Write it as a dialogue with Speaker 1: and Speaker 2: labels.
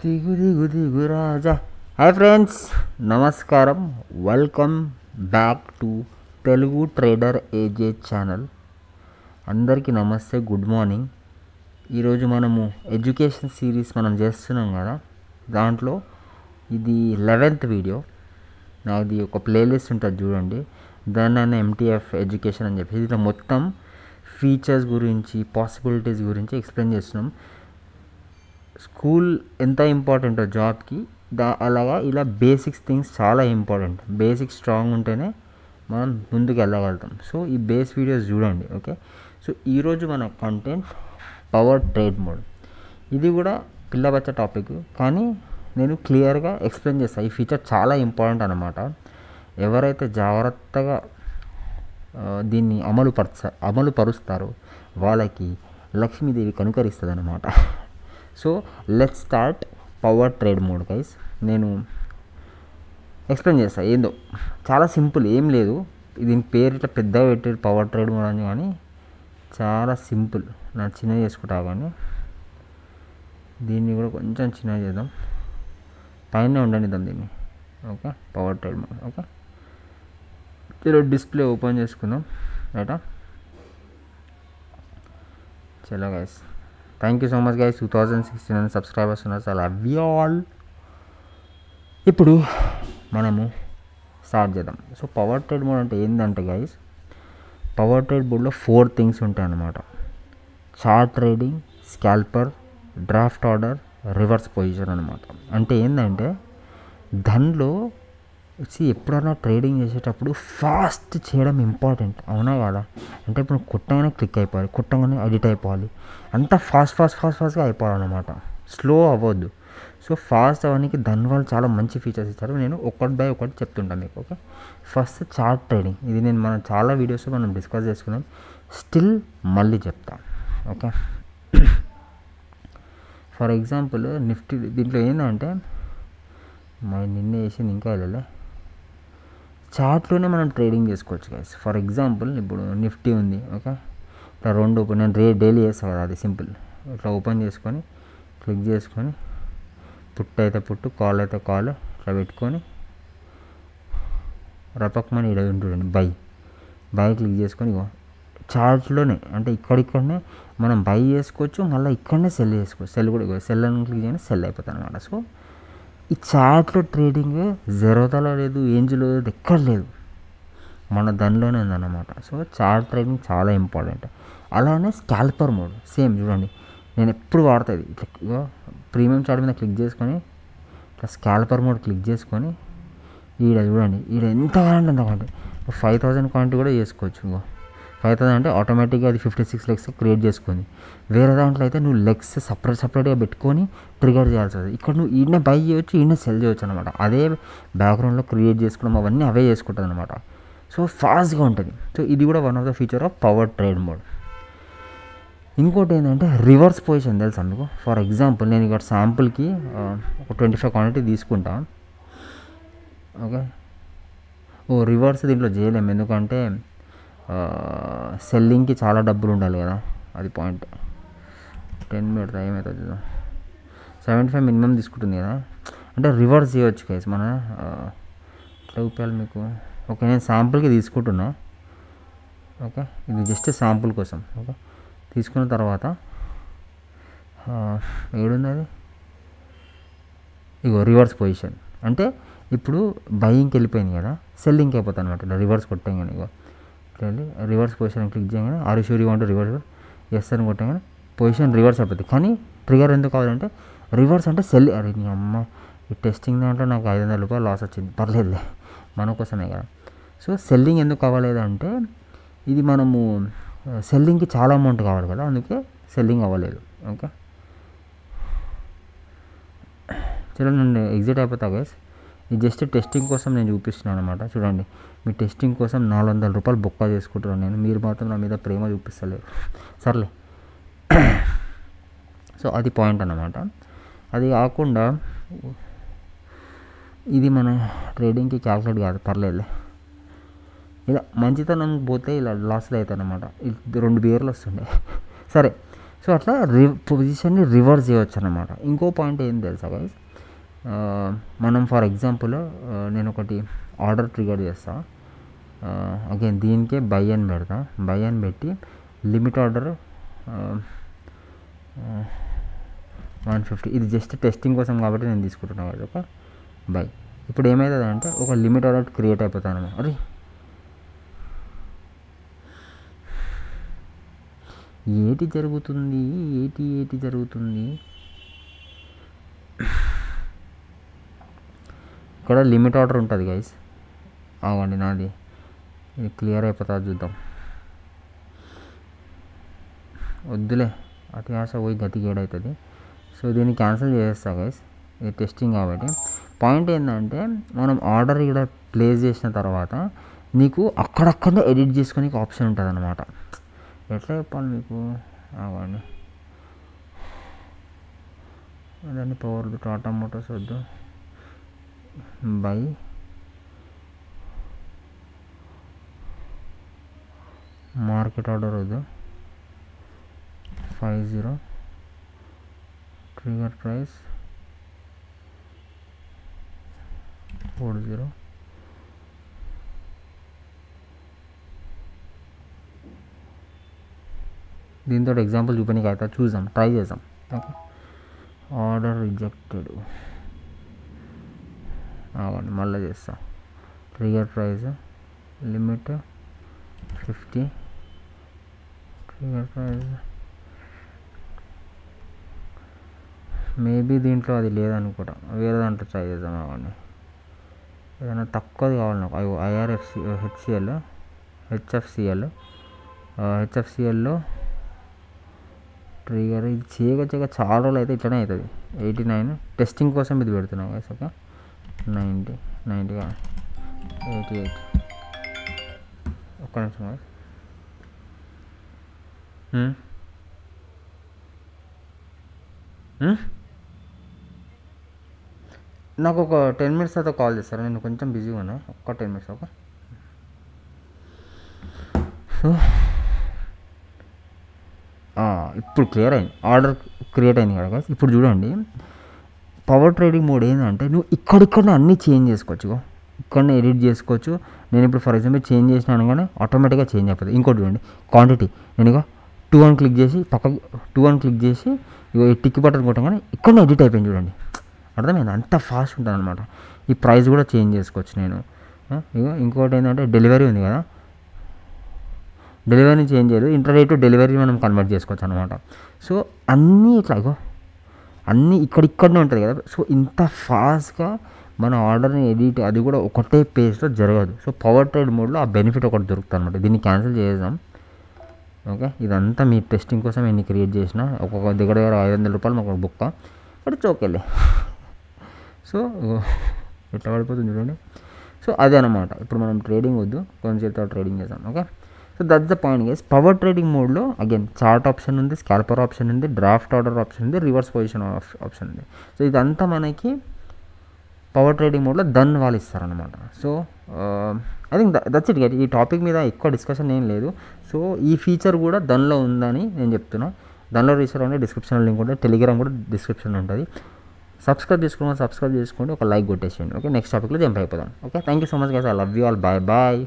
Speaker 1: దిగు దిగు దిగు రాజా. హాయ్ ఫ్రెండ్స్, నమస్కారం. Welcome back to Telugu trader AJ channel. అందరికీ నమస్తే, గుడ్ మార్నింగ్. ఈరోజు మనము ఎడ్యుకేషన్ సిరీస్ చేస్తున్నాం కదా, దాంట్లో ఇది 11th వీడియో. నాది ఒక ప్లేలిస్ట్ ఉంటుంది చూడండి, దాన్ని ఎంటీఎఫ్ ఎడ్యుకేషన్ అని చెప్పి ఇట్లా మొత్తం ఫీచర్స్ గురించి, పాసిబిలిటీస్ గురించి ఎక్స్ప్లెయిన్ చేస్తున్నాం. స్కూల్ ఎంత ఇంపార్టెంటో జాబ్కి, అలాగా ఇలా బేసిక్స్ థింగ్స్ చాలా ఇంపార్టెంట్. బేసిక్స్ స్ట్రాంగ్ ఉంటేనే మనం ముందుకు వెళ్ళగలుగుతాం. సో ఈ బేస్ వీడియోస్ చూడండి, ఓకే. సో ఈరోజు మన కంటెంట్ పవర్ ట్రేడ్ మోడ్. ఇది కూడా పిల్లబచ్చ టాపిక్, కానీ నేను క్లియర్గా ఎక్స్ప్లెయిన్ చేస్తాను. ఈ ఫీచర్ చాలా ఇంపార్టెంట్ అన్నమాట. ఎవరైతే జాగ్రత్తగా దీన్ని అమలు పరుస్తారో వాళ్ళకి లక్ష్మీదేవి కనుకరిస్తుంది అన్నమాట. So let's start power trade mode guys. నేను ఎక్స్ప్లెయిన్ చేస్తాను. ఏందో చాలా సింపుల్, ఏం లేదు. దీని పేరు ఇట్లా పెద్దగా పెట్టారు పవర్ ట్రేడ్ మోడ్ అని, కానీ చాలా సింపుల్. నా చిన్నగా చేసుకుంటా, కానీ దీన్ని కూడా కొంచెం చిన్నగా చేద్దాం. పైన ఉండనిద్దాం దీన్ని, okay. Power trade mode, okay. చలో డిస్ప్లే ఓపెన్ చేసుకుందాం, రైటా. చలో guys, thank you so much guys. 2016 subscribers ఉన్నారు, చాలా లవ్ యూ ఆల్. ఇప్పుడు మనము స్టార్ట్ చేద్దాం. సో పవర్ ట్రేడ్ మోడ్ అంటే ఏంటంటే గైస్, పవర్ ట్రేడ్ మోడ్లో 4 థింగ్స్ ఉంటాయి అన్నమాట. Chart trading, స్కాల్పర్, draft order, reverse position అనమాట. అంటే ఏంటంటే దానిలో ఎప్పుడైనా ట్రేడింగ్ చేసేటప్పుడు ఫాస్ట్ చేయడం ఇంపార్టెంట్, అవునా కదా. అంటే ఇప్పుడు కొట్టగానే క్లిక్ అయిపోవాలి, కొట్టగానే ఎడిట్ అయిపోవాలి, అంతా ఫాస్ట్గా అయిపోవాలన్నమాట. స్లో అవ్వద్దు. సో ఫాస్ట్ అవ్వడానికి దానివల్ల చాలా మంచి ఫీచర్స్ ఇచ్చారు. నేను ఒకటి బై ఒకటి చెప్తుంటాను మీకు, ఓకే. First chart trading. ఇది మనం చాలా వీడియోస్లో డిస్కస్ చేసుకున్నాం, స్టిల్ మళ్ళీ చెప్తాను, ఓకే. ఫర్ ఎగ్జాంపుల్ నిఫ్టీ, దీంట్లో ఏంటంటే నిన్న వేసింది ఇంకా వెళ్ళలే, చార్ట్లోనే మనం ట్రేడింగ్ చేసుకోవచ్చు గైస్. ఫర్ ఎగ్జాంపుల్ ఇప్పుడు నిఫ్టీ ఉంది, ఓకే. ఇట్లా రెండు ఓపెన్, నేను డైలీ చేస్తాను కదా, అది సింపుల్. ఇట్లా ఓపెన్ చేసుకొని క్లిక్ చేసుకొని, పుట్ అయితే పుట్టు, కాల్ అయితే కాల్, ఇట్లా పెట్టుకొని రపక్మని ఇక్కడ ఉంటుండండి, బై క్లిక్ చేసుకొని చార్ట్లోనే, అంటే ఇక్కడనే మనం బై చేసుకోవచ్చు, మళ్ళీ ఇక్కడనే సెల్ చేసుకోవచ్చు. సెల్ కూడా సెల్ అని క్లిక్ చేయగానే సెల్ అయిపోతుంది అనమాట. సో ఈ చార్ట్లో ట్రేడింగ్ జెరోదాలో లేదు, ఏంజిలో లేదు, ఎక్కడ లేదు, మన దానిలోనే ఉందన్నమాట. సో చార్ట్ ట్రేడింగ్ చాలా ఇంపార్టెంట్. అలానే స్కాల్పర్ మోడ్ సేమ్ చూడండి, నేను ఎప్పుడు వాడుతుంది. ఇట్లా ప్రీమియం చార్ట్ మీద క్లిక్ చేసుకొని ఇట్లా స్కాల్పర్ మోడ్ క్లిక్ చేసుకొని, ఈడ చూడండి, ఈడ ఎంత కావాలంటే అంత కావాలి. 5000 కాయింట్ కూడా చేసుకోవచ్చు. 5000 అంటే ఆటోమేటిక్గా అది 56 లెగ్స్ క్రియేట్ చేసుకుంది. వేరే దాంట్లో అయితే నువ్వు లెగ్స్ సపరేట్గా పెట్టుకొని ట్రిగర్ చేయాల్సి వస్తుంది. ఇక్కడ నువ్వు ఈడనే బై చేయవచ్చు, ఈడనే సెల్ చేయవచ్చు అనమాట. అదే బ్యాక్గ్రౌండ్లో క్రియేట్ చేసుకోవడం అవన్నీ అవే చేసుకుంటుంది అనమాట. సో ఫాస్ట్గా ఉంటుంది. సో ఇది కూడా one of the feature of power trade mode. ఇంకోటి ఏంటంటే రివర్స్ పొజిషన్, తెలుసా మీకు. ఫర్ ఎగ్జాంపుల్ నేను ఇక్కడ శాంపుల్కి ఒక 25 క్వాంటిటీ తీసుకుంటాను, ఓకే. రివర్స్ దీంట్లో చేయలేము, ఎందుకంటే సెల్లింగ్కి చాలా డబ్బులు ఉండాలి కదా, అది పాయింట్. 10 మినిట్స్ టైం అవుతుంది చూద్దాం. 75 మినిమం తీసుకుంటుంది కదా, అంటే రివర్స్ చేయవచ్చు కేసు మన ఎట్లా చూపాలి మీకు. ఓకే, నేను శాంపుల్కి తీసుకుంటున్నా, ఓకే. ఇది జస్ట్ శాంపుల్ కోసం, ఓకే. తీసుకున్న తర్వాత ఏడుంది అది, ఇగో రివర్స్ పొజిషన్. అంటే ఇప్పుడు బయింగ్కి వెళ్ళిపోయింది కదా, సెల్లింగ్కి అయిపోతుంది అనమాట. ఇలా రివర్స్ కొట్టంగానే ఇగో రివర్స్ పొజిషన్ క్లిక్ చేయగానే are you sure you want to reverse, yes అని కొట్టగానే పొజిషన్ రివర్స్ అయిపోతుంది. కానీ ట్రిగర్ ఎందుకు కావాలంటే, రివర్స్ అంటే సెల్. అరే నీ అమ్మ, ఈ టెస్టింగ్ దాంట్లో నాకు 500 రూపాయలు లాస్ వచ్చింది, పర్లేదులే, మన కోసమే కదా. సో సెల్లింగ్ ఎందుకు కావాలేదంటే, ఇది మనము సెల్లింగ్కి చాలా అమౌంట్ కావాలి కదా, అందుకే సెల్లింగ్ అవ్వలేదు, ఓకే. చలో నేను ఎగ్జిట్ అయిపోతా గైస్. ఇది జస్ట్ టెస్టింగ్ కోసం నేను చూపిస్తున్నాను అనమాట. చూడండి, మీ టెస్టింగ్ కోసం 400 రూపాయలు బొక్క చేసుకుంటున్నాను నేను, మీరు మాత్రం నా మీద ప్రేమ చూపిస్తలేరు, సర్లే. సో అది పాయింట్ అన్నమాట. అది కాకుండా ఇది మన ట్రేడింగ్కి క్యాల్కులేట్ కాదు, పర్లేదులే. ఇలా మంచితనం పోతే ఇలా లాస్లో అవుతాయి అన్నమాట. 2 బియర్లు వస్తుండే, సరే. సో అట్లా పొజిషన్ని రివర్స్ చేయవచ్చు అనమాట. ఇంకో పాయింట్ ఏం తెలుసా గైస్, మనం ఫర్ ఎగ్జాంపుల్ నేను ఒకటి ఆర్డర్ ట్రిగర్ చేస్తా, అగైన్ దీనికే బై అని పెడతా, బై అని పెట్టి లిమిట్ ఆర్డర్ 150, ఇది జస్ట్ టెస్టింగ్ కోసం కాబట్టి నేను తీసుకుంటున్నాను కదా ఒక బై. ఇప్పుడు ఏమవుతుంది అంటే ఒక లిమిట్ ఆర్డర్ క్రియేట్ అయిపోతాను. అరే ఏటి జరుగుతుంది, ఏటి జరుగుతుంది, ఇక్కడ లిమిట్ ఆర్డర్ ఉంటుంది గైస్. అవ్వండి నాది ఇది క్లియర్ అయిపోతుంది, చూద్దాం. వద్దులే అతి ఆశ పోయి గతి గేడవుతుంది. సో దీన్ని క్యాన్సిల్ చేసేస్తా గైస్, ఇది టెస్టింగ్ కాబట్టి. పాయింట్ ఏంటంటే మనం ఆర్డర్ ఇక్కడ ప్లేస్ చేసిన తర్వాత నీకు అక్కడక్కడనే ఎడిట్ చేసుకొని ఆప్షన్ ఉంటుంది అనమాట. ఎట్లా చెప్పాలి మీకు, అవ్వండి దాన్ని పవర్ టాటా మోటార్స్ వద్దు, బై మార్కెట్ ఆర్డర్ వద్దు, 50 ట్రిగర్ ప్రైస్ 40. దీంతో ఎగ్జాంపుల్ చూపడానికి అయితే చూద్దాం, ట్రై చేద్దాం. ఓకే, ఆర్డర్ రిజెక్టెడ్ అవ్వండి, మళ్ళీ చేస్తా. Trigger price limit 50, trigger price maybe దీంట్లో అది లేదనుకుంటా, వేరే దాంట్లో ట్రై చేద్దాం. అవ్వండి ఏదైనా తక్కువది కావాలి నాకు. హెచ్ఎఫ్సిఎల్లో ట్రిగర్ ఇది చేయగా చాలా రోజులు అయితే ఇట్లనే అవుతుంది. 89 టెస్టింగ్ కోసం ఇది పెడుతున్నాం గైస్. ఓకే 90 88 ఒక్క నిమిషం గైస్. నాకు ఒక 10 minutes తర్వాత కాల్ చేస్తారా, నేను కొంచెం బిజీగా ఉన్నా, ఒక్క 10 minutes. ఓకే ఇప్పుడు క్లియర్ అయింది, ఆర్డర్ క్రియేట్ అయింది కదా గైస్. ఇప్పుడు చూడండి, పవర్ ట్రేడింగ్ మోడ్ ఏంటంటే నువ్వు ఇక్కడిక్కడనే అన్నీ చేంజ్ చేసుకోవచ్చు, ఇక్కడనే ఎడిట్ చేసుకోవచ్చు. నేను ఇప్పుడు ఫర్ ఎగ్జాంపుల్ చేంజ్ చేసినాను కానీ ఆటోమేటిక్గా చేంజ్ అయిపోతుంది. ఇంకోటి చూడండి, క్వాంటిటీ నేను ఇక 2 అని క్లిక్ చేసి పక్కకు 2 అని క్లిక్ చేసి ఇక టిక్ బటన్ కొట్టగానే ఇక్కడనే ఎడిట్ అయిపోయింది. చూడండి అర్థమైంది, అంత ఫాస్ట్ ఉంటుంది అనమాట. ఈ ప్రైస్ కూడా చేంజ్ చేసుకోవచ్చు నేను. ఇక ఇంకోటి ఏంటంటే డెలివరీ ఉంది కదా, డెలివరీ చేంజ్ చేయదు, ఇంటర్నెట్ టు డెలివరీ మనం కన్వర్ట్ చేసుకోవచ్చు అనమాట. సో అన్నీ ఇట్లా అన్నీ ఇక్కడనే ఉంటుంది కదా. సో ఇంత ఫాస్ట్గా మన ఆర్డర్ని ఎడిట్ అది కూడా ఒకటే పేజ్లో జరగదు. సో పవర్ ట్రేడ్ మోడ్లో ఆ బెనిఫిట్ ఒకటి దొరుకుతుంది అనమాట. దీన్ని క్యాన్సిల్ చేద్దాం. ఓకే, ఇదంతా మీ టెస్టింగ్ కోసం ఎన్ని క్రియేట్ చేసిన ఒక్కొక్క దగ్గర 500 రూపాయలు మాకు బుక్క, బట్ ఇట్స్ ఓకేలే. సో ఎట్లా పడిపోతుంది చూడండి. సో అదే అనమాట, ఇప్పుడు మనం ట్రేడింగ్ వద్దు, కొంచెం ట్రేడింగ్ చేద్దాం. Okay, so that's the point guys. Power trading మోడ్లో అగైన్ చార్ట్ ఆప్షన్ ఉంది, స్కాల్పర్ ఆప్షన్ ఉంది, డ్రాఫ్ట్ ఆర్డర్ ఆప్షన్ ఉంది, రివర్స్ పొజిషన్ ఆప్షన్ ఉంది. సో ఇదంతా మనకి పవర్ ట్రేడింగ్ మోడ్లో దన్ వాళ్ళు ఇస్తారనమాట. So I think that's it guys. ఈ టాపిక్ మీద ఎక్కువ డిస్కషన్ ఏం లేదు. సో ఈ ఫీచర్ కూడా దానిలో ఉందని నేను చెప్తున్నా. దానిలో రిజిస్టర్ అంటే డిస్క్రిప్షన్లో లింక్ ఉంటుంది, టెలిగ్రామ్ కూడా డిస్క్రిప్షన్లో ఉంటుంది. సబ్స్క్రైబ్ చేసుకోండి, ఒక లైక్ కొట్టేసేయండి. ఓకే, నెక్స్ట్ టాపిక్లో జంప్ అయిపోదాం. Okay, thank you so much guys, I love you all, bye bye.